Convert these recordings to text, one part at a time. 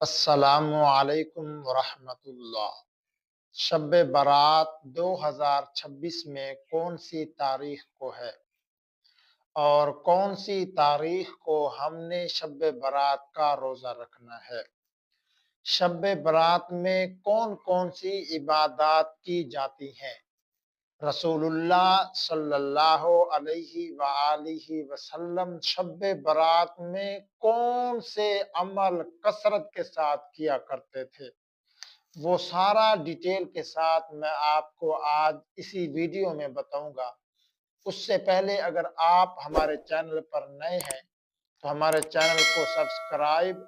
السلام علیکم ورحمۃ اللہ۔ شب برات 2026 میں کون سی تاریخ کو ہے اور کون سی تاریخ کو ہم نے شب برات کا روزہ رکھنا ہے؟ شب برات میں کون کون سی عبادات کی جاتی ہیں؟ رسول اللہ صلی اللہ علیہ وآلہ وسلم شب برات میں کون سے عمل کثرت کے ساتھ کیا کرتے تھے؟ وہ سارا ڈیٹیل کے ساتھ میں آپ کو آج اسی ویڈیو میں بتاؤں گا۔ اس سے پہلے اگر آپ ہمارے چینل پر نئے ہیں تو ہمارے چینل کو سبسکرائب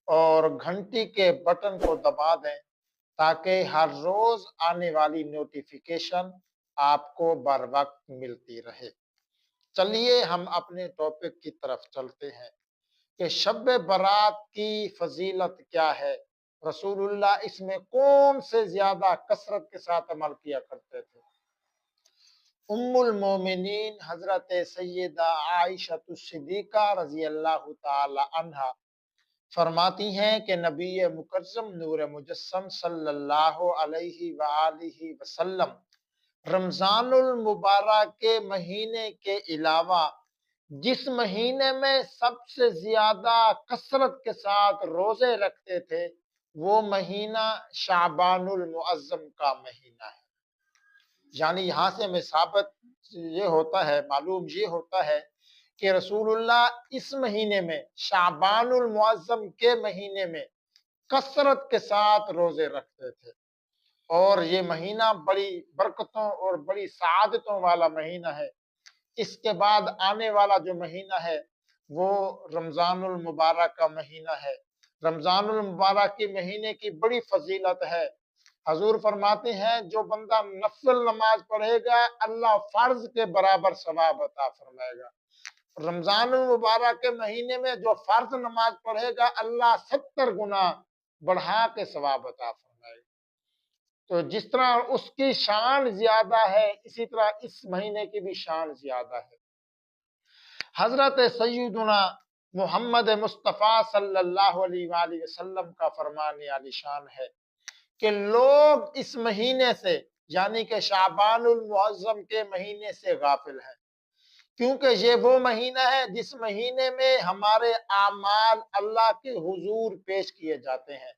اور گھنٹی کے بٹن کو دبا دیں تاکہ ہر روز آنے والی نوٹیفیکیشن آپ کو بر وقت ملتی رہے۔ چلیے ہم اپنے ٹاپک کی طرف چلتے ہیں کہ شب برات کی فضیلت کیا ہے، رسول اللہ اس میں کون سے زیادہ کثرت کے ساتھ عمل کیا کرتے تھے۔ ام المومنین حضرت سیدہ عائشہ صدیقہ رضی اللہ تعالی عنہا فرماتی ہیں کہ نبی مکرم نور مجسم صلی اللہ علیہ وآلہ وسلم رمضان المبارک کے مہینے کے علاوہ جس مہینے میں سب سے زیادہ کثرت کے ساتھ روزے رکھتے تھے وہ مہینہ شعبان المعظم کا مہینہ ہے۔ یعنی یہاں سے ہمیں ثابت یہ ہوتا ہے، معلوم یہ ہوتا ہے کہ رسول اللہ اس مہینے میں شعبان المعظم کے مہینے میں کثرت کے ساتھ روزے رکھتے تھے، اور یہ مہینہ بڑی برکتوں اور بڑی سعادتوں والا مہینہ ہے۔ اس کے بعد آنے والا جو مہینہ ہے وہ رمضان المبارک کا مہینہ ہے۔ رمضان المبارک کے مہینے کی بڑی فضیلت ہے۔ حضور فرماتے ہیں جو بندہ نفل نماز پڑھے گا اللہ فرض کے برابر ثواب عطا فرمائے گا۔ رمضان المبارک کے مہینے میں جو فرض نماز پڑھے گا اللہ 70 گنا بڑھا کے ثواب عطا فرمائے گا۔ تو جس طرح اس کی شان زیادہ ہے اسی طرح اس مہینے کی بھی شان زیادہ ہے۔ حضرت سیدنا محمد مصطفیٰ صلی اللہ علیہ وآلہ وسلم کا فرمان عالی شان ہے کہ لوگ اس مہینے سے یعنی کہ شعبان المعظم کے مہینے سے غافل ہیں، کیونکہ یہ وہ مہینہ ہے جس مہینے میں ہمارے اعمال اللہ کے حضور پیش کیے جاتے ہیں،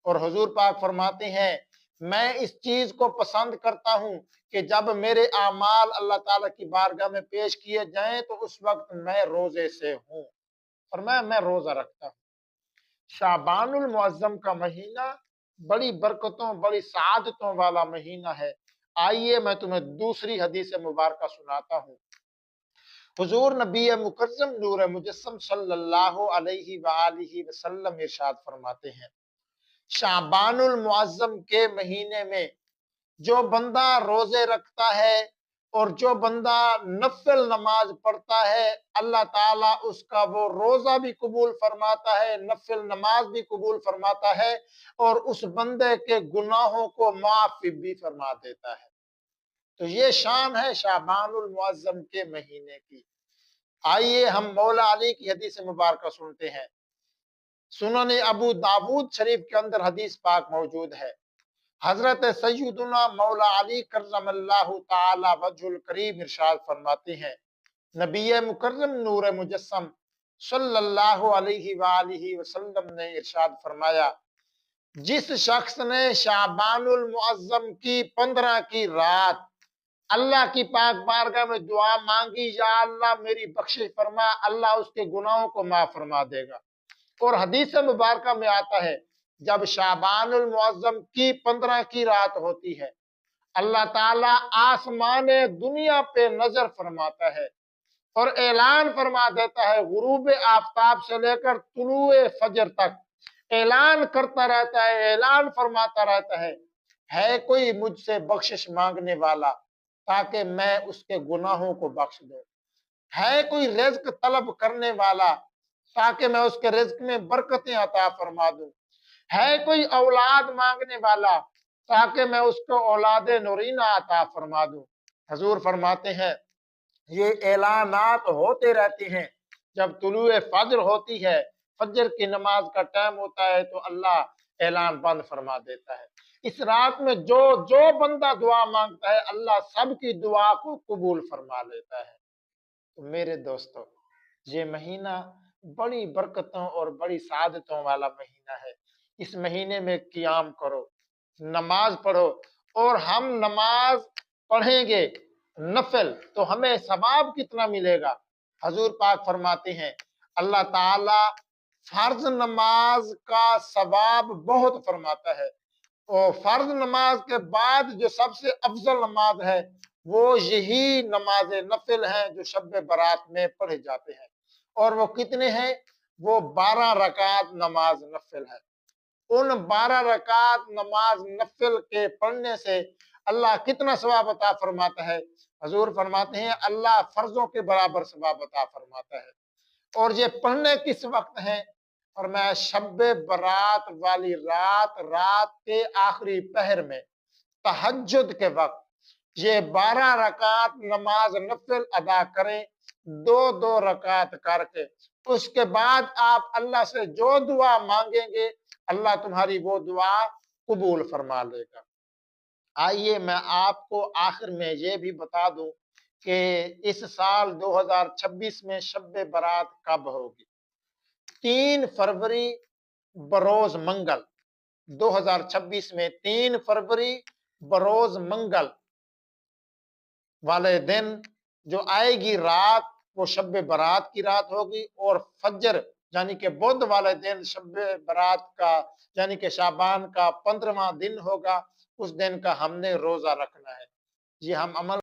اور حضور پاک فرماتے ہیں میں اس چیز کو پسند کرتا ہوں کہ جب میرے اعمال اللہ تعالیٰ کی بارگاہ میں پیش کیے جائیں تو اس وقت میں روزے سے ہوں، اور میں روزہ رکھتا ہوں۔ شعبان المعظم کا مہینہ بڑی برکتوں بڑی سعادتوں والا مہینہ ہے۔ آئیے میں تمہیں دوسری حدیث مبارکہ سناتا ہوں۔ حضور نبی مکرم نور مجسم صلی اللہ علیہ وآلہ وسلم ارشاد فرماتے ہیں شعبان المعظم کے مہینے میں جو بندہ روزے رکھتا ہے اور جو بندہ نفل نماز پڑھتا ہے اللہ تعالیٰ اس کا وہ روزہ بھی قبول فرماتا ہے، نفل نماز بھی قبول فرماتا ہے، اور اس بندے کے گناہوں کو معاف بھی فرما دیتا ہے۔ تو یہ شان ہے شعبان المعظم کے مہینے کی۔ آئیے ہم مولا علی کی حدیث مبارکہ سنتے ہیں۔ سنن ابو داود شریف کے اندر حدیث پاک موجود ہے۔ حضرت سیدنا مولا علی کرم اللہ تعالی وجہ الکریم ارشاد فرماتے ہیں نبی مکرم نور مجسم صلی اللہ علیہ وآلہ وسلم نے ارشاد فرمایا جس شخص نے شعبان المعظم کی 15 کی رات اللہ کی پاک بارگاہ میں دعا مانگی یا اللہ میری بخشش فرما، اللہ اس کے گناہوں کو معاف فرما دے گا۔ اور حدیث مبارکہ میں آتا ہے جب شعبان المعظم کی 15 کی رات ہوتی ہے اللہ تعالیٰ آسمان دنیا پہ نظر فرماتا ہے اور اعلان فرما دیتا ہے، غروب آفتاب سے لے کر طلوع فجر تک اعلان کرتا رہتا ہے، اعلان فرماتا رہتا ہے کوئی مجھ سے بخشش مانگنے والا تاکہ میں اس کے گناہوں کو بخش دوں، ہے کوئی رزق طلب کرنے والا تاکہ میں اس کے رزق میں برکتیں عطا فرما دوں، ہے کوئی اولاد مانگنے والا تاکہ میں اس کو اولاد نورینہ عطا فرما دوں۔ حضور فرماتے ہیں یہ اعلانات ہوتے رہتے ہیں، جب طلوع فجر ہوتی ہے فجر کی نماز کا ٹائم ہوتا ہے تو اللہ اعلان بند فرما دیتا ہے۔ اس رات میں جو جو بندہ دعا مانگتا ہے اللہ سب کی دعا کو قبول فرما لیتا ہے۔ تو میرے دوستو، یہ مہینہ بڑی برکتوں اور بڑی سعادتوں والا مہینہ ہے۔ اس مہینے میں قیام کرو، نماز پڑھو، اور ہم نماز پڑھیں گے نفل تو ہمیں ثواب کتنا ملے گا؟ حضور پاک فرماتے ہیں اللہ تعالی فرض نماز کا ثواب بہت فرماتا ہے، اور فرض نماز کے بعد جو سب سے افضل نماز ہے وہ یہی نماز نفل ہیں جو شب برات میں پڑھے جاتے ہیں، اور وہ کتنے ہیں؟ وہ 12 رکعت نماز نفل ہے۔ ان 12 رکعت نماز نفل کے پڑھنے سے اللہ کتنا ثواب عطا فرماتا ہے؟ حضور فرماتے ہیں اللہ فرضوں کے برابر ثواب عطا فرماتا ہے۔ اور یہ پڑھنے کس وقت ہیں؟ اور میں شب برات والی رات کے آخری پہر میں تہجد کے وقت یہ 12 رکعت نماز نفل ادا کریں، 2 رکعت کر کے، اس کے بعد آپ اللہ سے جو دعا مانگیں گے اللہ تمہاری وہ دعا قبول فرما لے گا۔ آئیے میں آپ کو آخر میں یہ بھی بتا دوں کہ اس سال 2026 میں شب برات کب ہوگی۔ 3 فروری بروز منگل، 2026 میں 3 فروری بروز منگل والے دن جو آئے گی رات وہ شب برات کی رات ہوگی، اور فجر یعنی کہ بدھ والے دن شب برات کا یعنی کہ شعبان کا 15واں دن ہوگا۔ اس دن کا ہم نے روزہ رکھنا ہے۔ یہ ہم عمل